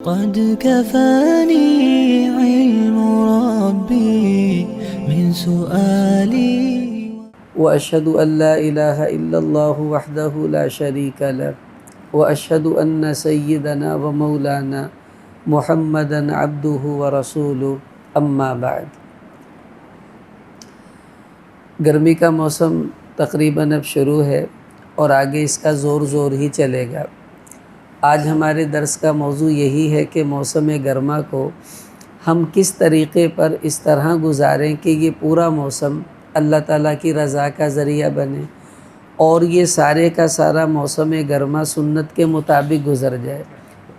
قد كفاني علم ربي من سؤالي وأشهد أن لا إله إلا الله وحده لا شريك له وأشهد أن سيدنا ومولانا محمدا عبده ورسوله أما بعد۔ گرمی کا موسم تقریباً اب شروع ہے اور آگے اس کا زور ہی چلے گا۔ آج ہمارے درس کا موضوع یہی ہے کہ موسم گرما کو ہم کس طریقے پر اس طرح گزاریں کہ یہ پورا موسم اللہ تعالیٰ کی رضا کا ذریعہ بنے اور یہ سارے کا سارا موسم گرما سنت کے مطابق گزر جائے۔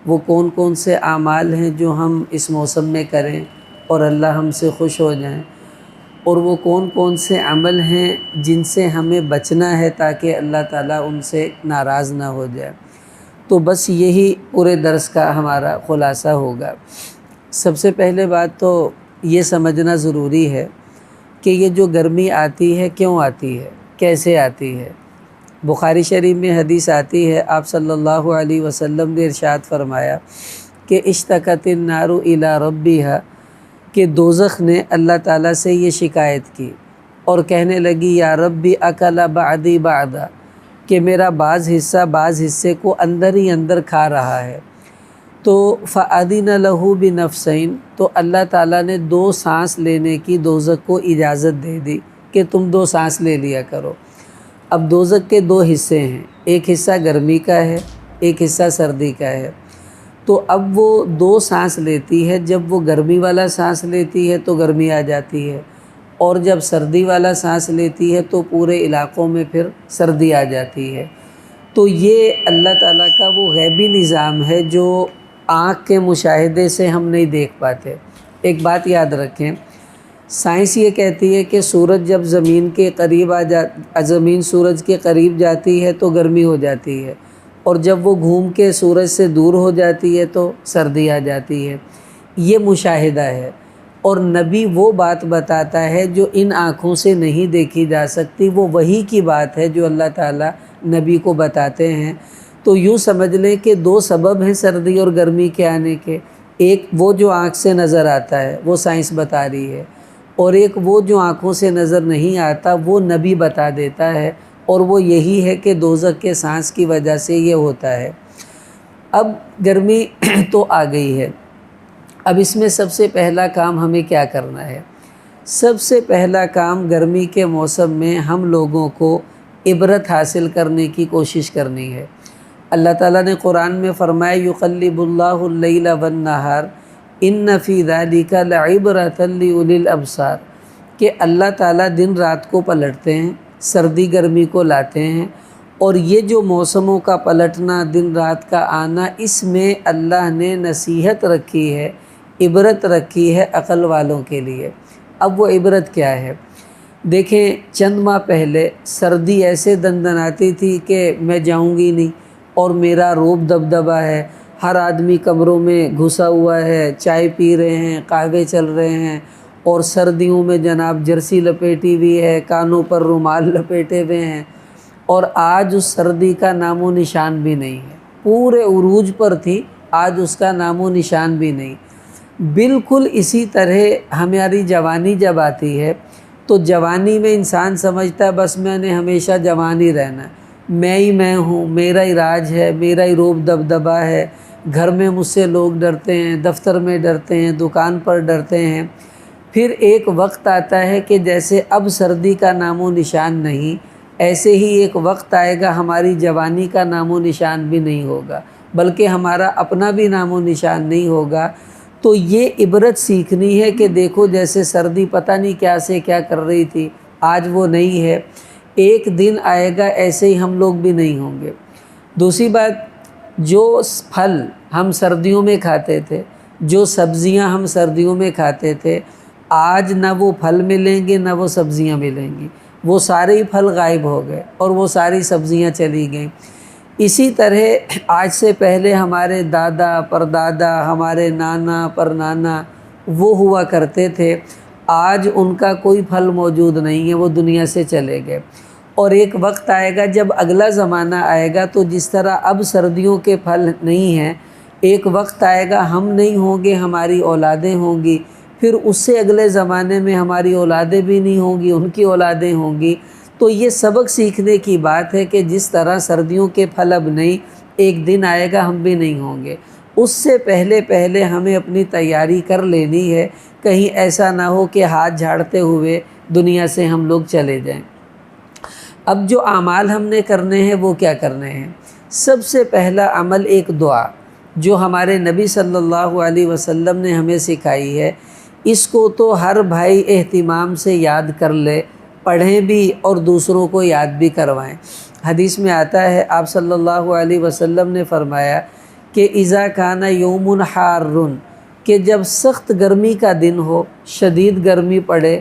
وہ کون کون سے اعمال ہیں جو ہم اس موسم میں کریں اور اللہ ہم سے خوش ہو جائیں، اور وہ کون کون سے عمل ہیں جن سے ہمیں بچنا ہے تاکہ اللہ تعالیٰ ان سے ناراض نہ ہو جائے۔ تو بس یہی پورے درس کا ہمارا خلاصہ ہوگا۔ سب سے پہلے بات تو یہ سمجھنا ضروری ہے کہ یہ جو گرمی آتی ہے کیوں آتی ہے، کیسے آتی ہے۔ بخاری شریف میں حدیث آتی ہے، آپ صلی اللہ علیہ وسلم نے ارشاد فرمایا کہ اشتکت النار الی ربها، کہ دوزخ نے اللہ تعالیٰ سے یہ شکایت کی اور کہنے لگی یا ربی اکل بعدی بعدا، کہ میرا بعض حصے کو اندر ہی اندر کھا رہا ہے۔ تو فَأَذِنَ لَهُ بِنَفْسَيْن، تو اللہ تعالیٰ نے 2 سانس لینے کی دوزخ کو اجازت دے دی کہ تم 2 سانس لے لیا کرو۔ اب دوزخ کے 2 حصے ہیں، ایک حصہ گرمی کا ہے، ایک حصہ سردی کا ہے۔ تو اب وہ 2 سانس لیتی ہے، جب وہ گرمی والا سانس لیتی ہے تو گرمی آ جاتی ہے، اور جب سردی والا سانس لیتی ہے تو پورے علاقوں میں پھر سردی آ جاتی ہے۔ تو یہ اللہ تعالیٰ کا وہ غیبی نظام ہے جو آنکھ کے مشاہدے سے ہم نہیں دیکھ پاتے۔ ایک بات یاد رکھیں، سائنس یہ کہتی ہے کہ سورج جب زمین سورج کے قریب جاتی ہے تو گرمی ہو جاتی ہے، اور جب وہ گھوم کے سورج سے دور ہو جاتی ہے تو سردی آ جاتی ہے۔ یہ مشاہدہ ہے، اور نبی وہ بات بتاتا ہے جو ان آنکھوں سے نہیں دیکھی جا سکتی، وہ وحی کی بات ہے جو اللہ تعالیٰ نبی کو بتاتے ہیں۔ تو یوں سمجھ لیں کہ 2 سبب ہیں سردی اور گرمی کے آنے کے، ایک وہ جو آنکھ سے نظر آتا ہے وہ سائنس بتا رہی ہے، اور ایک وہ جو آنکھوں سے نظر نہیں آتا وہ نبی بتا دیتا ہے، اور وہ یہی ہے کہ دوزخ کے سانس کی وجہ سے یہ ہوتا ہے۔ اب گرمی تو آ گئی ہے، اب اس میں سب سے پہلا کام ہمیں کیا کرنا ہے؟ سب سے پہلا کام گرمی کے موسم میں ہم لوگوں کو عبرت حاصل کرنے کی کوشش کرنی ہے۔ اللہ تعالیٰ نے قرآن میں فرمایا یقلب اللہ اللیل والنہار ان فی ذلک لعبرۃ لأولی الابصار، کہ اللہ تعالیٰ دن رات کو پلٹتے ہیں، سردی گرمی کو لاتے ہیں، اور یہ جو موسموں کا پلٹنا، دن رات کا آنا، اس میں اللہ نے نصیحت رکھی ہے، عبرت رکھی ہے عقل والوں کے لیے۔ اب وہ عبرت کیا ہے؟ دیکھیں، چند ماہ پہلے سردی ایسے دندناتی تھی کہ میں جاؤں گی نہیں، اور میرا روب دبدبہ ہے، ہر آدمی کمروں میں گھسا ہوا ہے، چائے پی رہے ہیں، قہوے چل رہے ہیں، اور سردیوں میں جناب جرسی لپیٹی ہوئی ہے، کانوں پر رومال لپیٹے ہوئے ہیں، اور آج اس سردی کا نام و نشان بھی نہیں ہے۔ پورے عروج پر تھی، آج اس کا نام و نشان بھی نہیں۔ بالکل اسی طرح ہماری جوانی جب آتی ہے تو جوانی میں انسان سمجھتا ہے بس میں نے ہمیشہ جوان ہی رہنا ہے، میں ہوں، میرا ہی راج ہے، میرا ہی روب دبدبہ ہے، گھر میں مجھ سے لوگ ڈرتے ہیں، دفتر میں ڈرتے ہیں، دکان پر ڈرتے ہیں۔ پھر ایک وقت آتا ہے کہ جیسے اب سردی کا نام و نشان نہیں، ایسے ہی ایک وقت آئے گا ہماری جوانی کا نام و نشان بھی نہیں ہوگا، بلکہ ہمارا اپنا بھی نام و نشان نہیں ہوگا۔ تو یہ عبرت سیکھنی ہے کہ دیکھو جیسے سردی پتہ نہیں کیا سے کیا کر رہی تھی، آج وہ نہیں ہے، ایک دن آئے گا ایسے ہی ہم لوگ بھی نہیں ہوں گے۔ دوسری بات، جو پھل ہم سردیوں میں کھاتے تھے، جو سبزیاں ہم سردیوں میں کھاتے تھے، آج نہ وہ پھل ملیں گے نہ وہ سبزیاں ملیں گی، وہ سارے ہی پھل غائب ہو گئے اور وہ ساری سبزیاں چلی گئیں۔ اسی طرح آج سے پہلے ہمارے دادا پردادا، ہمارے نانا پرنانا وہ ہوا کرتے تھے، آج ان کا کوئی پھل موجود نہیں ہے، وہ دنیا سے چلے گئے۔ اور ایک وقت آئے گا جب اگلا زمانہ آئے گا تو جس طرح اب سردیوں کے پھل نہیں ہیں، ایک وقت آئے گا ہم نہیں ہوں گے، ہماری اولادیں ہوں گی، پھر اس سے اگلے زمانے میں ہماری اولادیں بھی نہیں ہوں گی، ان کی اولادیں ہوں گی۔ تو یہ سبق سیکھنے کی بات ہے کہ جس طرح سردیوں کے پھل اب نہیں، ایک دن آئے گا ہم بھی نہیں ہوں گے، اس سے پہلے ہمیں اپنی تیاری کر لینی ہے، کہیں ایسا نہ ہو کہ ہاتھ جھاڑتے ہوئے دنیا سے ہم لوگ چلے جائیں۔ اب جو اعمال ہم نے کرنے ہیں وہ کیا کرنے ہیں؟ سب سے پہلا عمل ایک دعا جو ہمارے نبی صلی اللہ علیہ وسلم نے ہمیں سکھائی ہے، اس کو تو ہر بھائی اہتمام سے یاد کر لے، پڑھیں بھی اور دوسروں کو یاد بھی کروائیں۔ حدیث میں آتا ہے آپ صلی اللہ علیہ وسلم نے فرمایا کہ اذا کان یوم حار، کہ جب سخت گرمی کا دن ہو، شدید گرمی پڑے،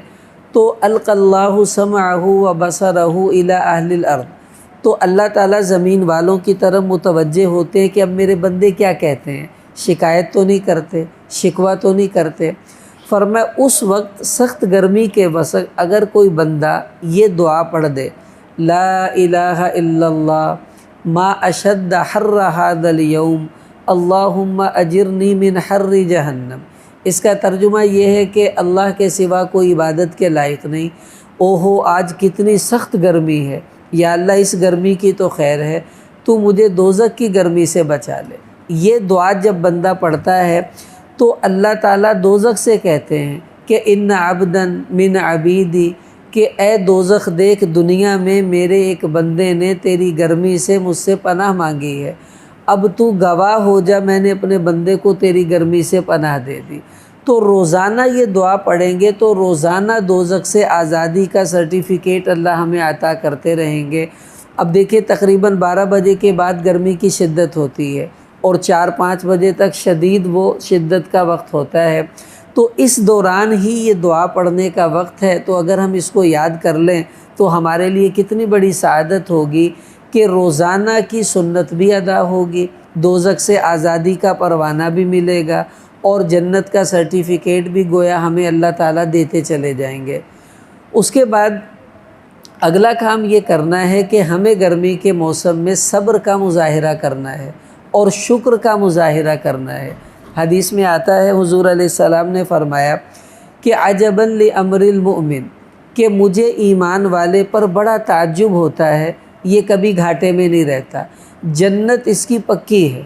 تو القى اللہ سمعہ و بصرہ الی اہل الارض، تو اللہ تعالیٰ زمین والوں کی طرف متوجہ ہوتے ہیں کہ اب میرے بندے کیا کہتے ہیں، شکایت تو نہیں کرتے، شکوہ تو نہیں کرتے۔ فرمایا اس وقت سخت گرمی کے وقت اگر کوئی بندہ یہ دعا پڑھ دے، لا الہ الا اللہ ما اشد حر ھذا اليوم اللہم اجرنی من حر جہنم، اس کا ترجمہ یہ ہے کہ اللہ کے سوا کوئی عبادت کے لائق نہیں، اوہو آج کتنی سخت گرمی ہے، یا اللہ اس گرمی کی تو خیر ہے، تو مجھے دوزخ کی گرمی سے بچا لے۔ یہ دعا جب بندہ پڑھتا ہے تو اللہ تعالیٰ دوزخ سے کہتے ہیں کہ ان عبدا من عبیدی، کہ اے دوزخ دیکھ دنیا میں میرے ایک بندے نے تیری گرمی سے مجھ سے پناہ مانگی ہے، اب تو گواہ ہو جا میں نے اپنے بندے کو تیری گرمی سے پناہ دے دی۔ تو روزانہ یہ دعا پڑھیں گے تو روزانہ دوزخ سے آزادی کا سرٹیفکیٹ اللہ ہمیں عطا کرتے رہیں گے۔ اب دیکھیں تقریباً 12 بجے کے بعد گرمی کی شدت ہوتی ہے اور 4-5 بجے تک شدید وہ شدت کا وقت ہوتا ہے، تو اس دوران ہی یہ دعا پڑھنے کا وقت ہے، تو اگر ہم اس کو یاد کر لیں تو ہمارے لیے کتنی بڑی سعادت ہوگی کہ روزانہ کی سنت بھی ادا ہوگی، دوزخ سے آزادی کا پروانہ بھی ملے گا اور جنت کا سرٹیفکیٹ بھی گویا ہمیں اللہ تعالیٰ دیتے چلے جائیں گے۔ اس کے بعد اگلا کام یہ کرنا ہے کہ ہمیں گرمی کے موسم میں صبر کا مظاہرہ کرنا ہے اور شکر کا مظاہرہ کرنا ہے۔ حدیث میں آتا ہے حضور علیہ السلام نے فرمایا کہ عجبا لامر المؤمن، کہ مجھے ایمان والے پر بڑا تعجب ہوتا ہے، یہ کبھی گھاٹے میں نہیں رہتا، جنت اس کی پکی ہے۔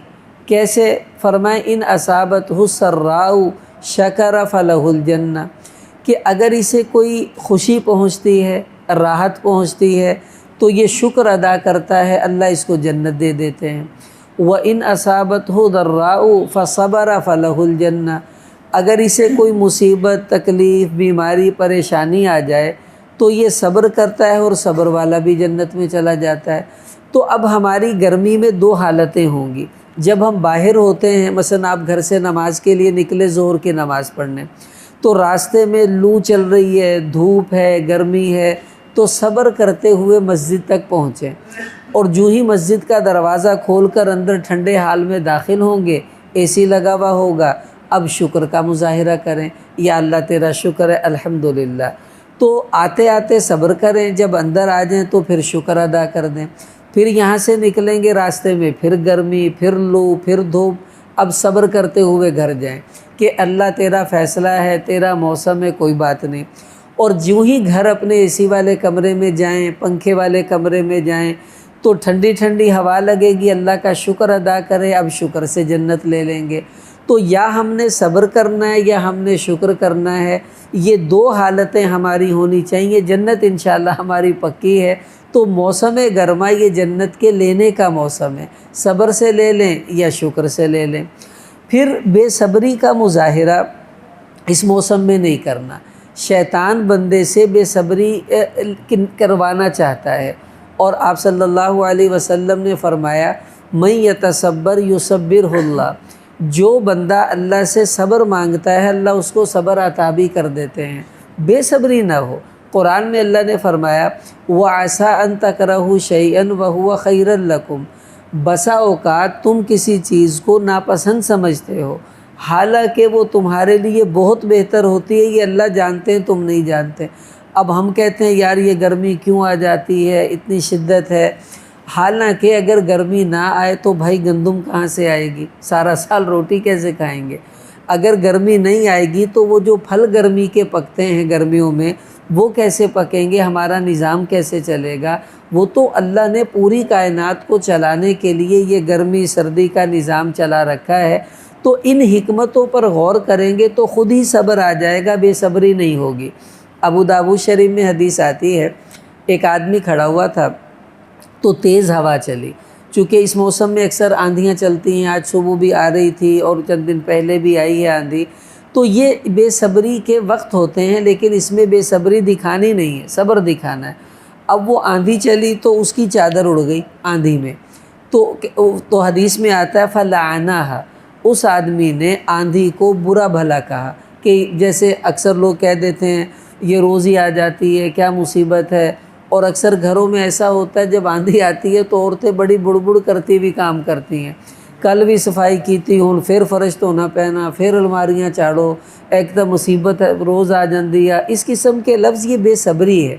کیسے؟ فرمائے ان اصابتہ السراء شکر فلہ الجنہ، کہ اگر اسے کوئی خوشی پہنچتی ہے، راحت پہنچتی ہے تو یہ شکر ادا کرتا ہے، اللہ اس کو جنت دے دیتے ہیں۔ وَإِنْ أَصَابَتْهُ ضَرَّاءُ فَصَبَرَ فَلَهُ الْجَنَّةُ، اگر اسے کوئی مصیبت، تکلیف، بیماری، پریشانی آ جائے تو یہ صبر کرتا ہے اور صبر والا بھی جنت میں چلا جاتا ہے۔ تو اب ہماری گرمی میں 2 حالتیں ہوں گی۔ جب ہم باہر ہوتے ہیں، مثلا آپ گھر سے نماز کے لیے نکلے ظہر کی نماز پڑھنے، تو راستے میں لو چل رہی ہے، دھوپ ہے، گرمی ہے، تو صبر کرتے ہوئے مسجد تک پہنچیں، اور جو ہی مسجد کا دروازہ کھول کر اندر ٹھنڈے حال میں داخل ہوں گے، اے سی لگا ہوا ہوگا، اب شکر کا مظاہرہ کریں، یا اللہ تیرا شکر ہے الحمدللہ۔ تو آتے آتے صبر کریں، جب اندر آ جائیں تو پھر شکر ادا کر دیں۔ پھر یہاں سے نکلیں گے راستے میں پھر گرمی، پھر لو، پھر دھوپ، اب صبر کرتے ہوئے گھر جائیں کہ اللہ تیرا فیصلہ ہے، تیرا موسم ہے، کوئی بات نہیں۔ اور جو ہی گھر اپنے اے سی والے کمرے میں جائیں، پنکھے والے کمرے میں جائیں تو ٹھنڈی ٹھنڈی ہوا لگے گی، اللہ کا شکر ادا کریں، اب شکر سے جنت لے لیں گے۔ تو یا ہم نے صبر کرنا ہے یا ہم نے شکر کرنا ہے، یہ 2 حالتیں ہماری ہونی چاہیے۔ جنت انشاءاللہ ہماری پکی ہے۔ تو موسم گرما یہ جنت کے لینے کا موسم ہے، صبر سے لے لیں یا شکر سے لے لیں۔ پھر بے صبری کا مظاہرہ اس موسم میں نہیں کرنا۔ شیطان بندے سے بے صبری کروانا چاہتا ہے، اور آپ صلی اللہ علیہ وسلم نے فرمایا من یتصبر یصبرہ اللہ، جو بندہ اللہ سے صبر مانگتا ہے اللہ اس کو صبر عطا بھی کر دیتے ہیں۔ بے صبری نہ ہو۔ قرآن میں اللہ نے فرمایا وَعَسَىٰ أَن تَكْرَهُوا شَيْئًا وَهُوَ خَيْرٌ لَكُمْ، بسا اوقات تم کسی چیز کو ناپسند سمجھتے ہو حالانکہ وہ تمہارے لیے بہت بہتر ہوتی ہے، یہ اللہ جانتے ہیں، تم نہیں جانتے۔ اب ہم کہتے ہیں یار یہ گرمی کیوں آ جاتی ہے، اتنی شدت ہے، حالانکہ اگر گرمی نہ آئے تو بھائی گندم کہاں سے آئے گی، سارا سال روٹی کیسے کھائیں گے؟ اگر گرمی نہیں آئے گی تو وہ جو پھل گرمی کے پکتے ہیں گرمیوں میں وہ کیسے پکیں گے، ہمارا نظام کیسے چلے گا؟ وہ تو اللہ نے پوری کائنات کو چلانے کے لیے یہ گرمی سردی کا نظام چلا رکھا ہے۔ تو ان حکمتوں پر غور کریں گے تو خود ہی صبر آ جائے گا، بے صبری نہیں ہوگی۔ ابو داؤد شریف میں حدیث آتی ہے، ایک آدمی کھڑا ہوا تھا تو تیز ہوا چلی، چونکہ اس موسم میں اکثر آندھیاں چلتی ہیں، آج صبح بھی آ رہی تھی اور چند دن پہلے بھی آئی ہے آندھی، تو یہ بے صبری کے وقت ہوتے ہیں، لیکن اس میں بے صبری دکھانی نہیں ہے، صبر دکھانا ہے۔ اب وہ آندھی چلی تو اس کی چادر اڑ گئی آندھی میں، تو حدیث میں آتا ہے فَلَعَنَهَا، اس آدمی نے آندھی کو برا بھلا کہا، کہ جیسے اکثر لوگ کہہ دیتے ہیں یہ روز ہی آ جاتی ہے، کیا مصیبت ہے۔ اور اکثر گھروں میں ایسا ہوتا ہے جب آندھی آتی ہے تو عورتیں بڑی بڑبڑ کرتی بھی کام کرتی ہیں، کل بھی صفائی کیتی ہوں، پھر فرش تو نہ پہنا، پھر الماریاں چاڑو، ایک تو مصیبت ہے روز آ جاندی ہے، اس قسم کے لفظ یہ بے صبری ہے۔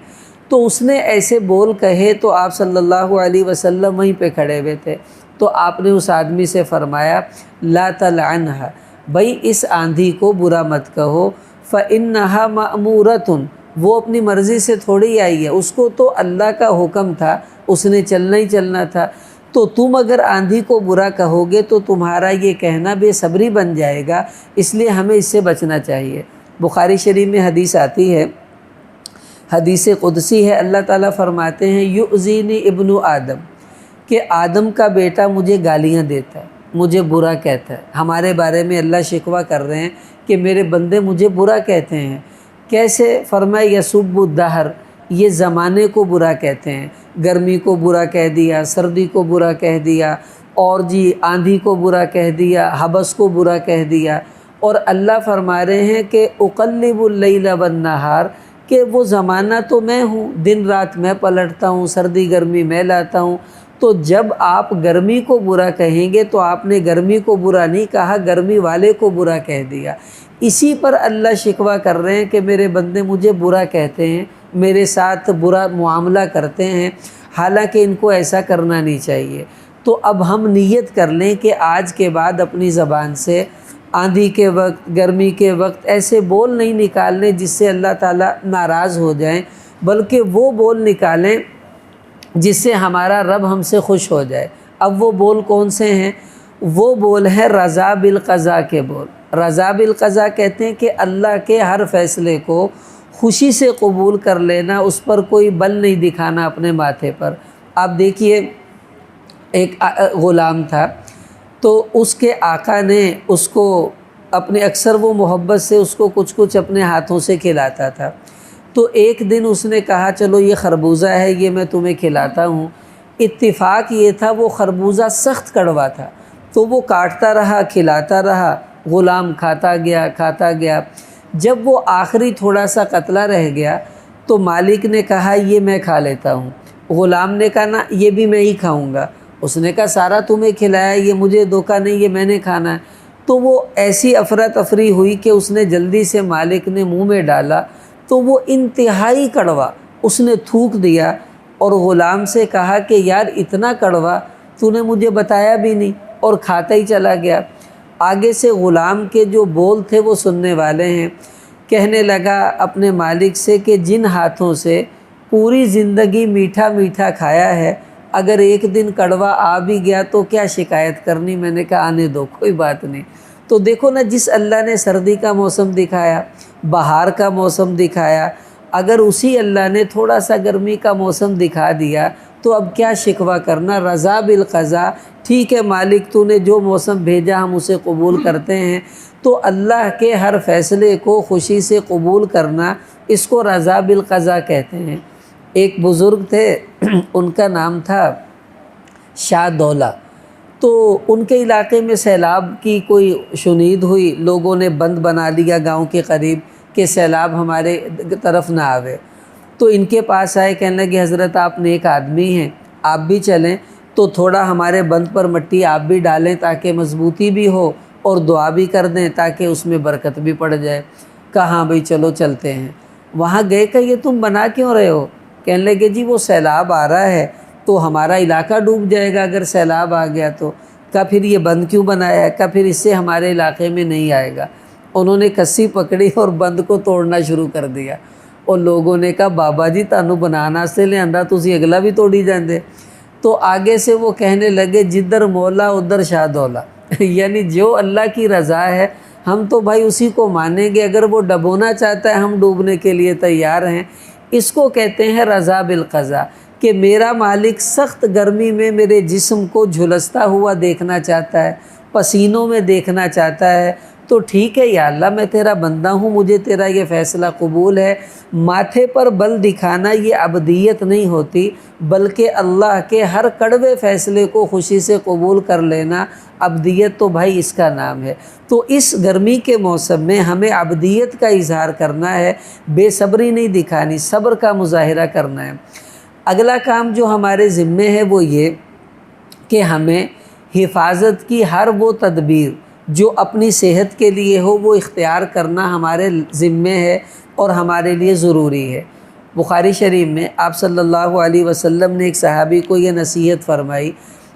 تو اس نے ایسے بول کہے تو آپ صلی اللہ علیہ وسلم وہیں پہ کھڑے ہوئے تھے، تو آپ نے اس آدمی سے فرمایا لا تلعنها، بھائی اس آندھی کو برا مت کہو، فإنها مأمورة، وہ اپنی مرضی سے تھوڑی آئی ہے، اس کو تو اللہ کا حکم تھا، اس نے چلنا ہی چلنا تھا۔ تو تم اگر آندھی کو برا کہو گے تو تمہارا یہ کہنا بے صبری بن جائے گا، اس لیے ہمیں اس سے بچنا چاہیے۔ بخاری شریف میں حدیث آتی ہے، حدیث قدسی ہے، اللہ تعالیٰ فرماتے ہیں یؤذینی ابن آدم، کہ آدم کا بیٹا مجھے گالیاں دیتا ہے، مجھے برا کہتا ہے۔ ہمارے بارے میں اللہ شکوہ کر رہے ہیں کہ میرے بندے مجھے برا کہتے ہیں۔ کیسے؟ فرمایا یسب الدہر، یہ زمانے کو برا کہتے ہیں، گرمی کو برا کہہ دیا، سردی کو برا کہہ دیا، اور جی آندھی کو برا کہہ دیا، حبس کو برا کہہ دیا۔ اور اللہ فرما رہے ہیں کہ اقلب اللیل والنہار، کہ وہ زمانہ تو میں ہوں، دن رات میں پلٹتا ہوں، سردی گرمی میں لاتا ہوں۔ تو جب آپ گرمی کو برا کہیں گے تو آپ نے گرمی کو برا نہیں کہا، گرمی والے کو برا کہہ دیا۔ اسی پر اللہ شکوہ کر رہے ہیں کہ میرے بندے مجھے برا کہتے ہیں، میرے ساتھ برا معاملہ کرتے ہیں، حالانکہ ان کو ایسا کرنا نہیں چاہیے۔ تو اب ہم نیت کر لیں کہ آج کے بعد اپنی زبان سے آندھی کے وقت، گرمی کے وقت ایسے بول نہیں نکالنے جس سے اللہ تعالیٰ ناراض ہو جائیں، بلکہ وہ بول نکالیں جس سے ہمارا رب ہم سے خوش ہو جائے۔ اب وہ بول کون سے ہیں؟ وہ بول ہیں رضا بالقضاء کے بول۔ رضا بالقضاء کہتے ہیں کہ اللہ کے ہر فیصلے کو خوشی سے قبول کر لینا، اس پر کوئی بل نہیں دکھانا اپنے ماتھے پر۔ آپ دیکھیے ایک غلام تھا، تو اس کے آقا نے اس کو اپنے اکثر وہ محبت سے اس کو کچھ اپنے ہاتھوں سے کھلاتا تھا۔ تو ایک دن اس نے کہا چلو یہ خربوزہ ہے، یہ میں تمہیں کھلاتا ہوں۔ اتفاق یہ تھا وہ خربوزہ سخت کڑوا تھا، تو وہ کاٹتا رہا، کھلاتا رہا، غلام کھاتا گیا۔ جب وہ آخری تھوڑا سا قطلہ رہ گیا تو مالک نے کہا یہ میں کھا لیتا ہوں۔ غلام نے کہا نا یہ بھی میں ہی کھاؤں گا۔ اس نے کہا سارا تمہیں کھلایا، یہ مجھے دھوکہ نہیں، یہ میں نے کھانا ہے۔ تو وہ ایسی افراتفری ہوئی کہ اس نے جلدی سے مالک نے منہ میں ڈالا تو وہ انتہائی کڑوا، اس نے تھوک دیا اور غلام سے کہا کہ یار اتنا کڑوا تو نے مجھے بتایا بھی نہیں، اور کھاتا ہی چلا گیا۔ آگے سے غلام کے جو بول تھے وہ سننے والے ہیں، کہنے لگا اپنے مالک سے کہ جن ہاتھوں سے پوری زندگی میٹھا میٹھا کھایا ہے، اگر ایک دن کڑوا آ بھی گیا تو کیا شکایت کرنی؟ میں نے کہا آنے دو، کوئی بات نہیں۔ تو دیکھو نا، جس اللہ نے سردی کا موسم دکھایا، بہار کا موسم دکھایا، اگر اسی اللہ نے تھوڑا سا گرمی کا موسم دکھا دیا تو اب کیا شکوہ کرنا؟ رضا بالقضاء، ٹھیک ہے مالک تو نے جو موسم بھیجا ہم اسے قبول کرتے ہیں۔ تو اللہ کے ہر فیصلے کو خوشی سے قبول کرنا، اس کو رضا بالقضاء کہتے ہیں۔ ایک بزرگ تھے، ان کا نام تھا شاہ دولہ۔ تو ان کے علاقے میں سیلاب کی کوئی شنید ہوئی، لوگوں نے بند بنا لیا گاؤں کے قریب کہ سیلاب ہمارے طرف نہ آوے۔ تو ان کے پاس آئے، کہنے لگے حضرت آپ نیک آدمی ہیں، آپ بھی چلیں تو تھوڑا ہمارے بند پر مٹی آپ بھی ڈالیں تاکہ مضبوطی بھی ہو، اور دعا بھی کر دیں تاکہ اس میں برکت بھی پڑ جائے۔ کہا ہاں بھئی چلو چلتے ہیں۔ وہاں گئے کہ یہ تم بنا کیوں رہے ہو؟ کہنے لگے جی وہ سیلاب آ رہا ہے تو ہمارا علاقہ ڈوب جائے گا اگر سیلاب آ گیا تو، کہا پھر یہ بند کیوں بنایا ہے؟ کہا پھر اس سے ہمارے علاقے میں نہیں آئے گا۔ انہوں نے کسی پکڑی اور بند کو توڑنا شروع کر دیا، اور لوگوں نے کہا بابا جی تانوں بنانا سے لے آندا تسی اگلا بھی توڑی جاندے۔ تو آگے سے وہ کہنے لگے جدھر مولا ادھر شاہ دولا یعنی جو اللہ کی رضا ہے ہم تو بھائی اسی کو مانیں گے، اگر وہ ڈبونا چاہتا ہے ہم ڈوبنے کے لیے تیار ہیں۔ اس کو کہتے ہیں رضا بالقضا، کہ میرا مالک سخت گرمی میں میرے جسم کو جھلستا ہوا دیکھنا چاہتا ہے، پسینوں میں دیکھنا چاہتا ہے، تو ٹھیک ہے یا اللہ میں تیرا بندہ ہوں، مجھے تیرا یہ فیصلہ قبول ہے۔ ماتھے پر بل دکھانا یہ عبدیت نہیں ہوتی، بلکہ اللہ کے ہر کڑوے فیصلے کو خوشی سے قبول کر لینا عبدیت تو بھائی اس کا نام ہے۔ تو اس گرمی کے موسم میں ہمیں عبدیت کا اظہار کرنا ہے، بے صبری نہیں دکھانی، صبر کا مظاہرہ کرنا ہے۔ اگلا کام جو ہمارے ذمے ہے وہ یہ کہ ہمیں حفاظت کی ہر وہ تدبیر جو اپنی صحت کے لیے ہو وہ اختیار کرنا ہمارے ذمے ہے اور ہمارے لیے ضروری ہے۔ بخاری شریف میں آپ صلی اللہ علیہ وسلم نے ایک صحابی کو یہ نصیحت فرمائی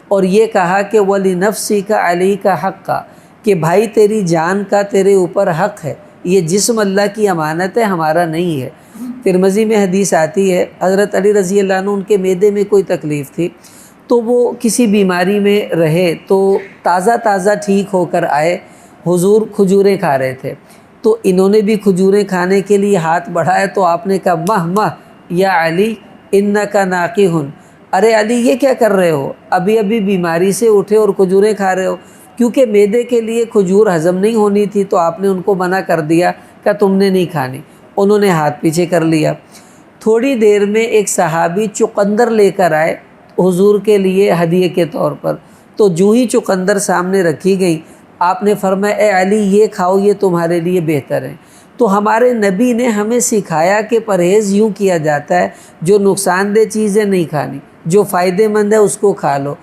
اور یہ کہا کہ وَلِنَفْسِكَ عَلَيْكَ حَقًّا، کہ بھائی تیری جان کا تیرے اوپر حق ہے، یہ جسم اللہ کی امانت ہے، ہمارا نہیں ہے۔ ترمذی میں حدیث آتی ہے، حضرت علی رضی اللہ عنہ ان کے معدے میں کوئی تکلیف تھی، تو وہ کسی بیماری میں رہے تو تازہ تازہ ٹھیک ہو کر آئے، حضور کھجوریں کھا رہے تھے، تو انہوں نے بھی کھجوریں کھانے کے لیے ہاتھ بڑھایا تو آپ نے کہا مہ مہ یا علی انکا ناقح، ارے علی یہ کیا کر رہے ہو، ابھی ابھی بیماری سے اٹھے اور کھجوریں کھا رہے ہو، کیونکہ معدے کے لیے کھجور ہضم نہیں ہونی تھی تو آپ نے ان کو منع کر دیا کہ تم نے نہیں کھانی، انہوں نے ہاتھ پیچھے کر لیا۔ تھوڑی دیر میں ایک صحابی چقندر لے کر آئے حضور کے لیے ہدیے کے طور پر، تو جو ہی چقندر سامنے رکھی گئی آپ نے فرمایا اے علی یہ کھاؤ، یہ تمہارے لیے بہتر ہے۔ تو ہمارے نبی نے ہمیں سکھایا کہ پرہیز یوں کیا جاتا ہے، جو نقصان دہ چیزیں نہیں کھانی، جو فائدہ مند ہے اس کو کھا لو۔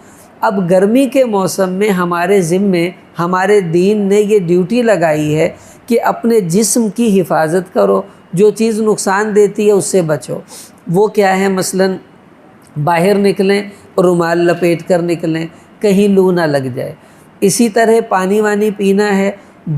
اب گرمی کے موسم میں ہمارے ذمے ہمارے دین نے یہ ڈیوٹی لگائی ہے کہ اپنے جسم کی حفاظت کرو، جو چیز نقصان دیتی ہے اس سے بچو۔ وہ کیا ہے؟ مثلاً باہر نکلیں رومال لپیٹ کر نکلیں، کہیں لو نہ لگ جائے۔ اسی طرح پانی وانی پینا ہے،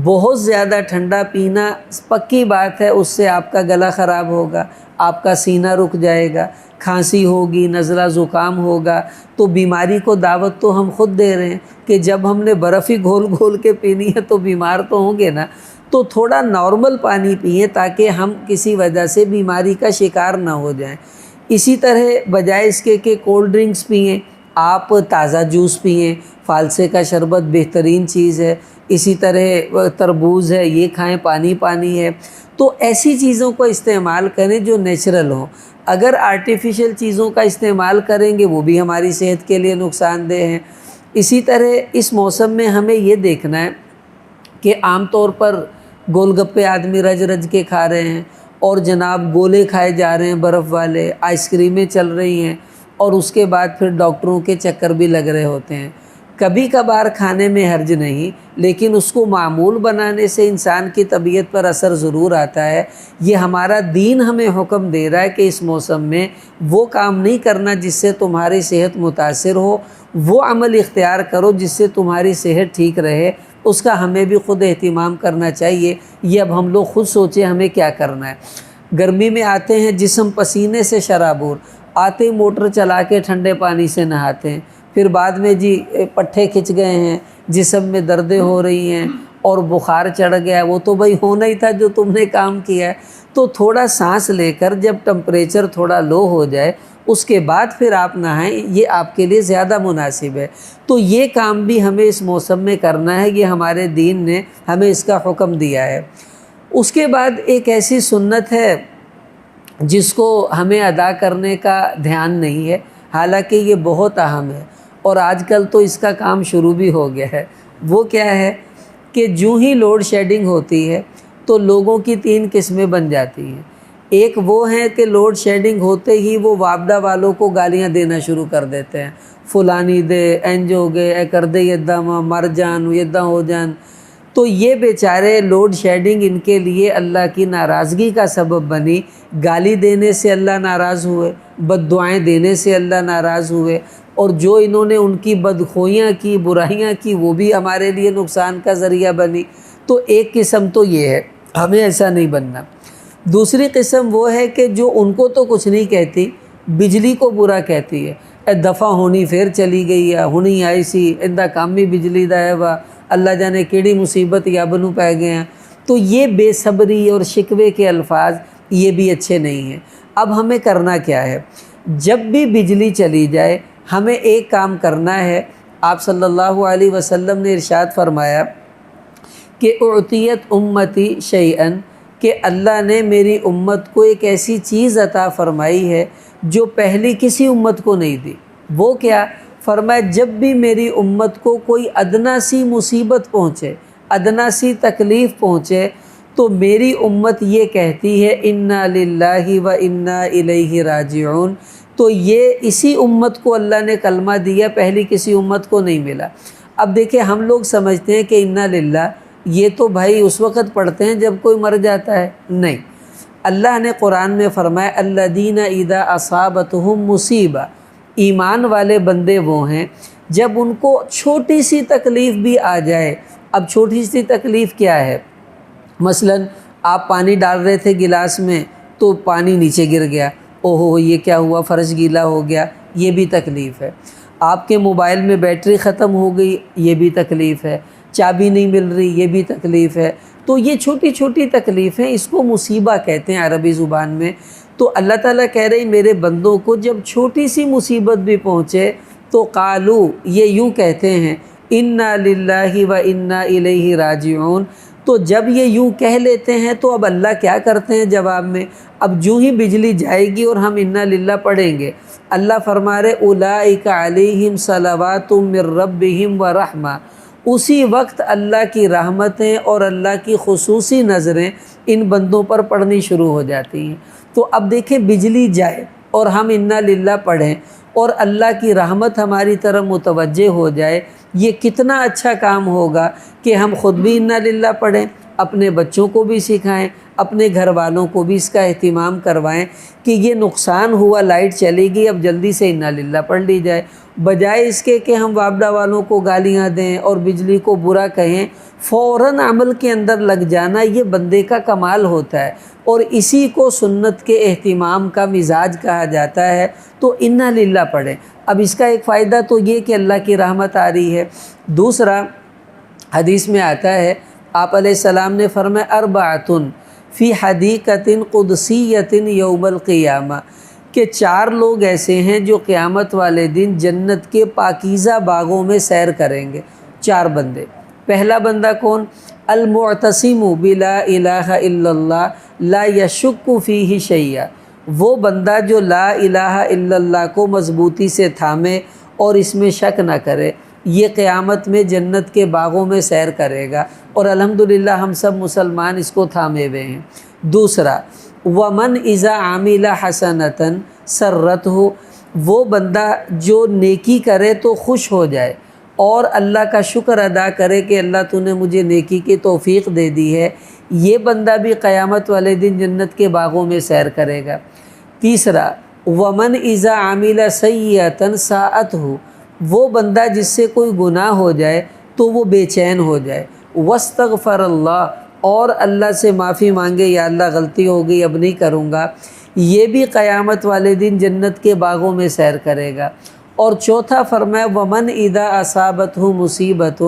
بہت زیادہ ٹھنڈا پینا پکی بات ہے اس سے آپ کا گلا خراب ہوگا، آپ کا سینہ رک جائے گا، کھانسی ہوگی، نزلہ زکام ہوگا، تو بیماری کو دعوت تو ہم خود دے رہے ہیں کہ جب ہم نے برف ہی گھول گھول کے پینی ہے تو بیمار تو ہوں گے نا۔ تو تھوڑا نارمل پانی پئیں تاکہ ہم کسی وجہ سے بیماری کا شکار نہ ہو جائیں۔ اسی طرح بجائے اس کے کہ کولڈ ڈرنکس پئیں، آپ تازہ جوس پئیں، فالسے کا شربت بہترین چیز ہے، اسی طرح تربوز ہے یہ کھائیں، پانی پانی ہے۔ تو ایسی چیزوں کو استعمال کریں جو نیچرل ہوں۔ اگر آرٹیفیشل چیزوں کا استعمال کریں گے وہ بھی ہماری صحت کے لیے نقصان دہ ہیں۔ اسی طرح اس موسم میں ہمیں یہ دیکھنا ہے کہ عام طور پر گول گپے آدمی رج رج کے کھا رہے ہیں، اور جناب گولے کھائے جا رہے ہیں برف والے، آئس کریمیں چل رہی ہیں، اور اس کے بعد پھر ڈاکٹروں کے چکر بھی لگ رہے ہوتے ہیں۔ کبھی کبھار کھانے میں حرج نہیں، لیکن اس کو معمول بنانے سے انسان کی طبیعت پر اثر ضرور آتا ہے۔ یہ ہمارا دین ہمیں حکم دے رہا ہے کہ اس موسم میں وہ کام نہیں کرنا جس سے تمہاری صحت متاثر ہو، وہ عمل اختیار کرو جس سے تمہاری صحت ٹھیک رہے، اس کا ہمیں بھی خود اہتمام کرنا چاہیے۔ یہ اب ہم لوگ خود سوچیں ہمیں کیا کرنا ہے۔ گرمی میں آتے ہیں جسم پسینے سے شرابور، آتے ہی موٹر چلا کے ٹھنڈے پانی سے نہاتے ہیں، پھر بعد میں جی پٹھے کھچ گئے ہیں، جسم میں دردیں ہو رہی ہیں اور بخار چڑھ گیا ہے، وہ تو بھائی ہونا ہی تھا جو تم نے کام کیا ہے۔ تو تھوڑا سانس لے کر جب ٹمپریچر تھوڑا لو ہو جائے اس کے بعد پھر آپ نہائیں، یہ آپ کے لیے زیادہ مناسب ہے۔ تو یہ کام بھی ہمیں اس موسم میں کرنا ہے، یہ ہمارے دین نے ہمیں اس کا حکم دیا ہے۔ اس کے بعد ایک ایسی سنت ہے جس کو ہمیں ادا کرنے کا دھیان نہیں ہے، حالانکہ یہ بہت اہم ہے اور آج کل تو اس کا کام شروع بھی ہو گیا ہے۔ وہ کیا ہے کہ جو ہی لوڈ شیڈنگ ہوتی ہے تو لوگوں کی 3 قسمیں بن جاتی ہیں۔ ایک وہ ہیں کہ لوڈ شیڈنگ ہوتے ہی وہ وابدہ والوں کو گالیاں دینا شروع کر دیتے ہیں، فلانی دے، انج ہو گئے، اے کر دے یداں مر جان، یداں ہو جان۔ تو یہ بیچارے لوڈ شیڈنگ ان کے لیے اللہ کی ناراضگی کا سبب بنی، گالی دینے سے اللہ ناراض ہوئے، بد دعائیں دینے سے اللہ ناراض ہوئے، اور جو انہوں نے ان کی بدخویاں کی، برائیاں کی، وہ بھی ہمارے لیے نقصان کا ذریعہ بنی۔ تو ایک قسم تو یہ ہے، ہمیں ایسا نہیں بننا۔ دوسری قسم وہ ہے کہ جو ان کو تو کچھ نہیں کہتی، بجلی کو برا کہتی ہے، اے دفعہ ہونی پھر چلی گئی ہے، ہونی آئی سی اندہ کام بھی بجلی دا ہے وا، اللہ جانے کیڑی مصیبت یا بنو پہ گئے ہیں۔ تو یہ بے صبری اور شکوے کے الفاظ یہ بھی اچھے نہیں ہیں۔ اب ہمیں کرنا کیا ہے؟ جب بھی بجلی چلی جائے ہمیں ایک کام کرنا ہے۔ آپ صلی اللہ علیہ وسلم نے ارشاد فرمایا کہ اعطیت امتی شیئن، کہ اللہ نے میری امت کو ایک ایسی چیز عطا فرمائی ہے جو پہلی کسی امت کو نہیں دی۔ وہ کیا؟ فرمایا جب بھی میری امت کو کوئی ادنا سی مصیبت پہنچے، ادنا سی تکلیف پہنچے، تو میری امت یہ کہتی ہے انا للہ و انا الیہ راجعون۔ تو یہ اسی امت کو اللہ نے کلمہ دیا، پہلی کسی امت کو نہیں ملا۔ اب دیکھیں ہم لوگ سمجھتے ہیں کہ انا للہ یہ تو بھائی اس وقت پڑھتے ہیں جب کوئی مر جاتا ہے، نہیں۔ اللہ نے قرآن میں فرمایا الذین اذا اصابتہم مصیبہ، ایمان والے بندے وہ ہیں جب ان کو چھوٹی سی تکلیف بھی آ جائے۔ اب چھوٹی سی تکلیف کیا ہے؟ مثلا آپ پانی ڈال رہے تھے گلاس میں تو پانی نیچے گر گیا، اوہو یہ کیا ہوا، فرش گیلا ہو گیا، یہ بھی تکلیف ہے۔ آپ کے موبائل میں بیٹری ختم ہو گئی، یہ بھی تکلیف ہے۔ چابی نہیں مل رہی، یہ بھی تکلیف ہے۔ تو یہ چھوٹی چھوٹی تکلیفیں، اس کو مصیبہ کہتے ہیں عربی زبان میں۔ تو اللہ تعالیٰ کہہ رہے ہیں میرے بندوں کو جب چھوٹی سی مصیبت بھی پہنچے تو قالو، یہ یوں کہتے ہیں انا للہ و انا الیہ راجعون۔ تو جب یہ یوں کہہ لیتے ہیں تو اب اللہ کیا کرتے ہیں جواب میں؟ اب جو ہی بجلی جائے گی اور ہم انا للہ پڑھیں گے، اللہ فرما رہے اولئک علیہم صلوات من ربہم ورحمہ، اسی وقت اللہ کی رحمتیں اور اللہ کی خصوصی نظریں ان بندوں پر پڑھنی شروع ہو جاتی ہیں۔ تو اب دیکھیں بجلی جائے اور ہم انا للہ پڑھیں اور اللہ کی رحمت ہماری طرف متوجہ ہو جائے، یہ کتنا اچھا کام ہوگا کہ ہم خود بھی انا للہ پڑھیں، اپنے بچوں کو بھی سکھائیں، اپنے گھر والوں کو بھی اس کا اہتمام کروائیں کہ یہ نقصان ہوا، لائٹ چلی گئی، اب جلدی سے انا للہ پڑھ لی جائے، بجائے اس کے کہ ہم وابڈہ والوں کو گالیاں دیں اور بجلی کو برا کہیں۔ فوراً عمل کے اندر لگ جانا یہ بندے کا کمال ہوتا ہے، اور اسی کو سنت کے اہتمام کا مزاج کہا جاتا ہے۔ تو انا للہ پڑھیں۔ اب اس کا ایک فائدہ تو یہ کہ اللہ کی رحمت آ رہی ہے۔ دوسرا حدیث میں آتا ہے، آپ علیہ السلام نے فرمایا اربعۃ فی حدیقۃ قدسیۃ یوم القیامہ، کہ 4 لوگ ایسے ہیں جو قیامت والے دن جنت کے پاکیزہ باغوں میں سیر کریں گے۔ 4 بندے۔ پہلا بندہ کون؟ المعتصم بلا الہ الا اللہ لا یشک فیہ شیئا، وہ بندہ جو لا الہ الا اللہ کو مضبوطی سے تھامے اور اس میں شک نہ کرے، یہ قیامت میں جنت کے باغوں میں سیر کرے گا، اور الحمدللہ ہم سب مسلمان اس کو تھامے ہوئے ہیں۔ دوسرا ومن اذا عامل حسنۃ سرتہ، وہ بندہ جو نیکی کرے تو خوش ہو جائے اور اللہ کا شکر ادا کرے کہ اللہ تو نے مجھے نیکی کی توفیق دے دی ہے، یہ بندہ بھی قیامت والے دن جنت کے باغوں میں سیر کرے گا۔ تیسرا ومن اذا عامل سیئۃ ساءتہ، وہ بندہ جس سے کوئی گناہ ہو جائے تو وہ بے چین ہو جائے، واستغفر اللہ، اور اللہ سے معافی مانگے یا اللہ غلطی ہو گئی اب نہیں کروں گا، یہ بھی قیامت والے دن جنت کے باغوں میں سیر کرے گا۔ اور چوتھا فرمایا ومن اذا اصابتہ مصیبۃ،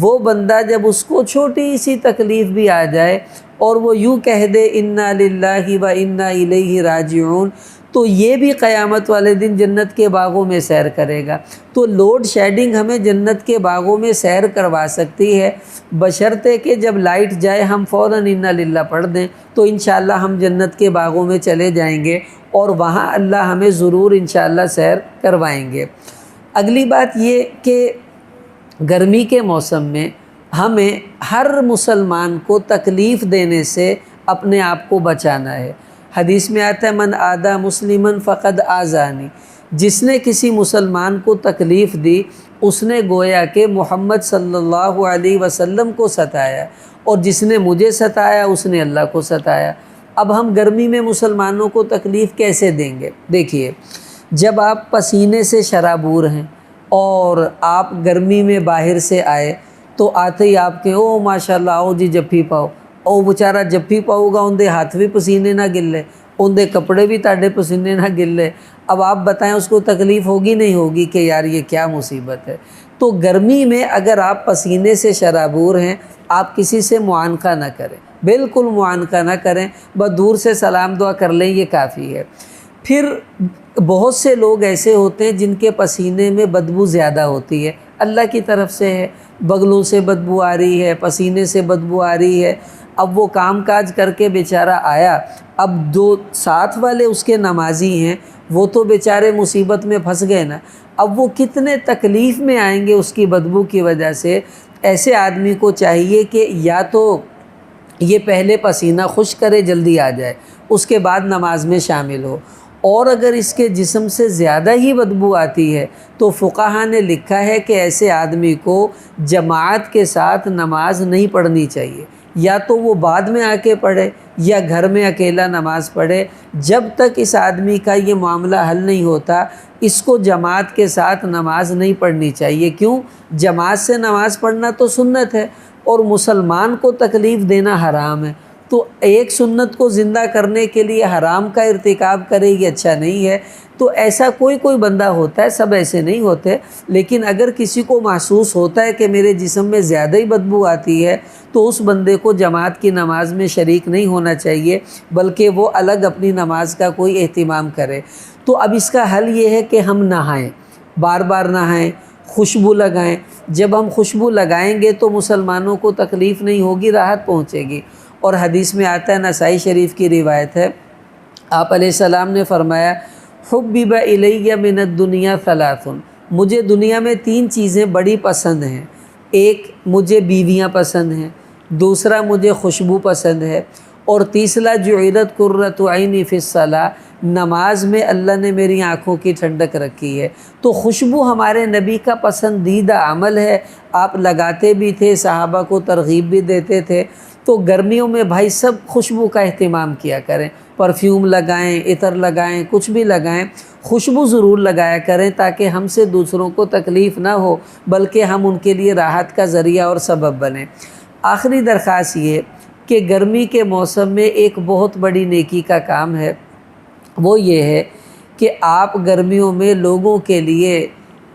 وہ بندہ جب اس کو چھوٹی سی تکلیف بھی آ جائے اور وہ یوں کہہ دے انا للہ و انا الیہ راجعون، تو یہ بھی قیامت والے دن جنت کے باغوں میں سیر کرے گا۔ تو لوڈ شیڈنگ ہمیں جنت کے باغوں میں سیر کروا سکتی ہے، بشرطے کہ جب لائٹ جائے ہم فوراً انا للہ پڑھ دیں، تو انشاءاللہ ہم جنت کے باغوں میں چلے جائیں گے اور وہاں اللہ ہمیں ضرور انشاءاللہ سیر کروائیں گے۔ اگلی بات یہ کہ گرمی کے موسم میں ہمیں ہر مسلمان کو تکلیف دینے سے اپنے آپ کو بچانا ہے۔ حدیث میں آتا ہے من آذی مسلما فقد آذانی، جس نے کسی مسلمان کو تکلیف دی اس نے گویا کہ محمد صلی اللہ علیہ وسلم کو ستایا، اور جس نے مجھے ستایا اس نے اللہ کو ستایا۔ اب ہم گرمی میں مسلمانوں کو تکلیف کیسے دیں گے؟ دیکھیے، جب آپ پسینے سے شرابور ہیں اور آپ گرمی میں باہر سے آئے تو آتے ہی آپ کے او ماشاءاللہ آؤ جی جفی پاؤ، او بیچارہ جفی پاؤ گا اندے ہاتھ بھی پسینے نہ گلے، اندے کپڑے بھی تاڑے پسینے نہ گلے۔ اب آپ بتائیں اس کو تکلیف ہوگی نہیں ہوگی کہ یار یہ کیا مصیبت ہے؟ تو گرمی میں اگر آپ پسینے سے شرابور ہیں، آپ کسی سے معانقہ نہ کریں، بالکل معانقہ نہ کریں، بس دور سے سلام دعا کر لیں، یہ کافی ہے۔ پھر بہت سے لوگ ایسے ہوتے ہیں جن کے پسینے میں بدبو زیادہ ہوتی ہے، اللہ کی طرف سے ہے، بغلوں سے بدبو آ رہی ہے، پسینے سے بدبو آ رہی ہے۔ اب وہ کام کاج کر کے بیچارہ آیا، اب جو ساتھ والے اس کے نمازی ہیں وہ تو بیچارے مصیبت میں پھنس گئے نا، اب وہ کتنے تکلیف میں آئیں گے اس کی بدبو کی وجہ سے۔ ایسے آدمی کو چاہیے کہ یا تو یہ پہلے پسینہ خشک کرے، جلدی آ جائے، اس کے بعد نماز میں شامل ہو، اور اگر اس کے جسم سے زیادہ ہی بدبو آتی ہے تو فقہا نے لکھا ہے کہ ایسے آدمی کو جماعت کے ساتھ نماز نہیں پڑھنی چاہیے، یا تو وہ بعد میں آ کے پڑھے یا گھر میں اکیلا نماز پڑھے۔ جب تک اس آدمی کا یہ معاملہ حل نہیں ہوتا اس کو جماعت کے ساتھ نماز نہیں پڑھنی چاہیے۔ کیوں؟ جماعت سے نماز پڑھنا تو سنت ہے اور مسلمان کو تکلیف دینا حرام ہے، تو ایک سنت کو زندہ کرنے کے لیے حرام کا ارتکاب کرے یہ اچھا نہیں ہے۔ تو ایسا کوئی بندہ ہوتا ہے، سب ایسے نہیں ہوتے، لیکن اگر کسی کو محسوس ہوتا ہے کہ میرے جسم میں زیادہ ہی بدبو آتی ہے تو اس بندے کو جماعت کی نماز میں شریک نہیں ہونا چاہیے، بلکہ وہ الگ اپنی نماز کا کوئی اہتمام کرے۔ تو اب اس کا حل یہ ہے کہ ہم نہائیں، بار بار نہائیں، خوشبو لگائیں۔ جب ہم خوشبو لگائیں گے تو مسلمانوں کو تکلیف نہیں ہوگی، راحت پہنچے گی۔ اور حدیث میں آتا ہے، نسائی شریف کی روایت ہے، آپ علیہ السلام نے فرمایا حبب الی من الدنیا ثلاث، مجھے دنیا میں 3 چیزیں بڑی پسند ہیں۔ ایک، مجھے بیویاں پسند ہیں، دوسرا مجھے خوشبو پسند ہے، اور تیسرا جعلت قرۃ عینی فی الصلاۃ، نماز میں اللہ نے میری آنکھوں کی ٹھنڈک رکھی ہے۔ تو خوشبو ہمارے نبی کا پسندیدہ عمل ہے، آپ لگاتے بھی تھے، صحابہ کو ترغیب بھی دیتے تھے۔ تو گرمیوں میں بھائی سب خوشبو کا اہتمام کیا کریں، پرفیوم لگائیں، عطر لگائیں، کچھ بھی لگائیں، خوشبو ضرور لگایا کریں تاکہ ہم سے دوسروں کو تکلیف نہ ہو بلکہ ہم ان کے لیے راحت کا ذریعہ اور سبب بنیں۔ آخری درخواست یہ کہ گرمی کے موسم میں ایک بہت بڑی نیکی کا کام ہے، وہ یہ ہے کہ آپ گرمیوں میں لوگوں کے لیے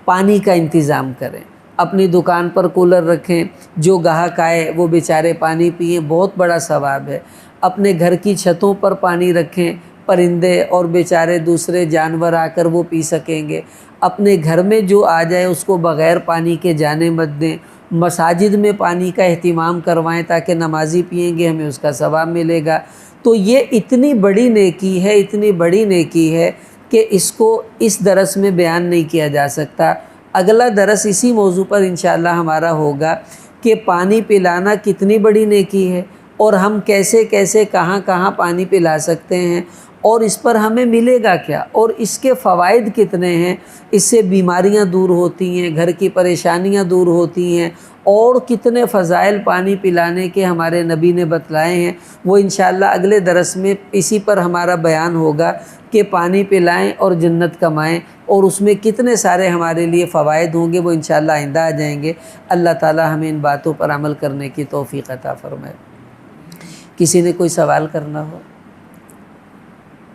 پانی کا انتظام کریں، اپنی دکان پر کولر رکھیں، جو گاہک آئے وہ بیچارے پانی پئیں، بہت بڑا ثواب ہے۔ اپنے گھر کی چھتوں پر پانی رکھیں، پرندے اور بیچارے دوسرے جانور آ کر وہ پی سکیں گے۔ اپنے گھر میں جو آ جائے اس کو بغیر پانی کے جانے مت دیں۔ مساجد میں پانی کا اہتمام کروائیں تاکہ نمازی پئیں گے، ہمیں اس کا ثواب ملے گا۔ تو یہ اتنی بڑی نیکی ہے، اتنی بڑی نیکی ہے کہ اس کو اس درس میں بیان نہیں کیا جا سکتا۔ اگلا درس اسی موضوع پر انشاءاللہ ہمارا ہوگا کہ پانی پلانا کتنی بڑی نیکی ہے، اور ہم کیسے کیسے کہاں کہاں پانی پلا سکتے ہیں، اور اس پر ہمیں ملے گا کیا، اور اس کے فوائد کتنے ہیں۔ اس سے بیماریاں دور ہوتی ہیں، گھر کی پریشانیاں دور ہوتی ہیں، اور کتنے فضائل پانی پلانے کے ہمارے نبی نے بتلائے ہیں، وہ انشاءاللہ اگلے درس میں اسی پر ہمارا بیان ہوگا کہ پانی پلائیں اور جنت کمائیں، اور اس میں کتنے سارے ہمارے لیے فوائد ہوں گے، وہ انشاءاللہ آئندہ آ جائیں گے۔ اللہ تعالی ہمیں ان باتوں پر عمل کرنے کی توفیق عطا فرمائے۔ کسی نے کوئی سوال کرنا ہو؟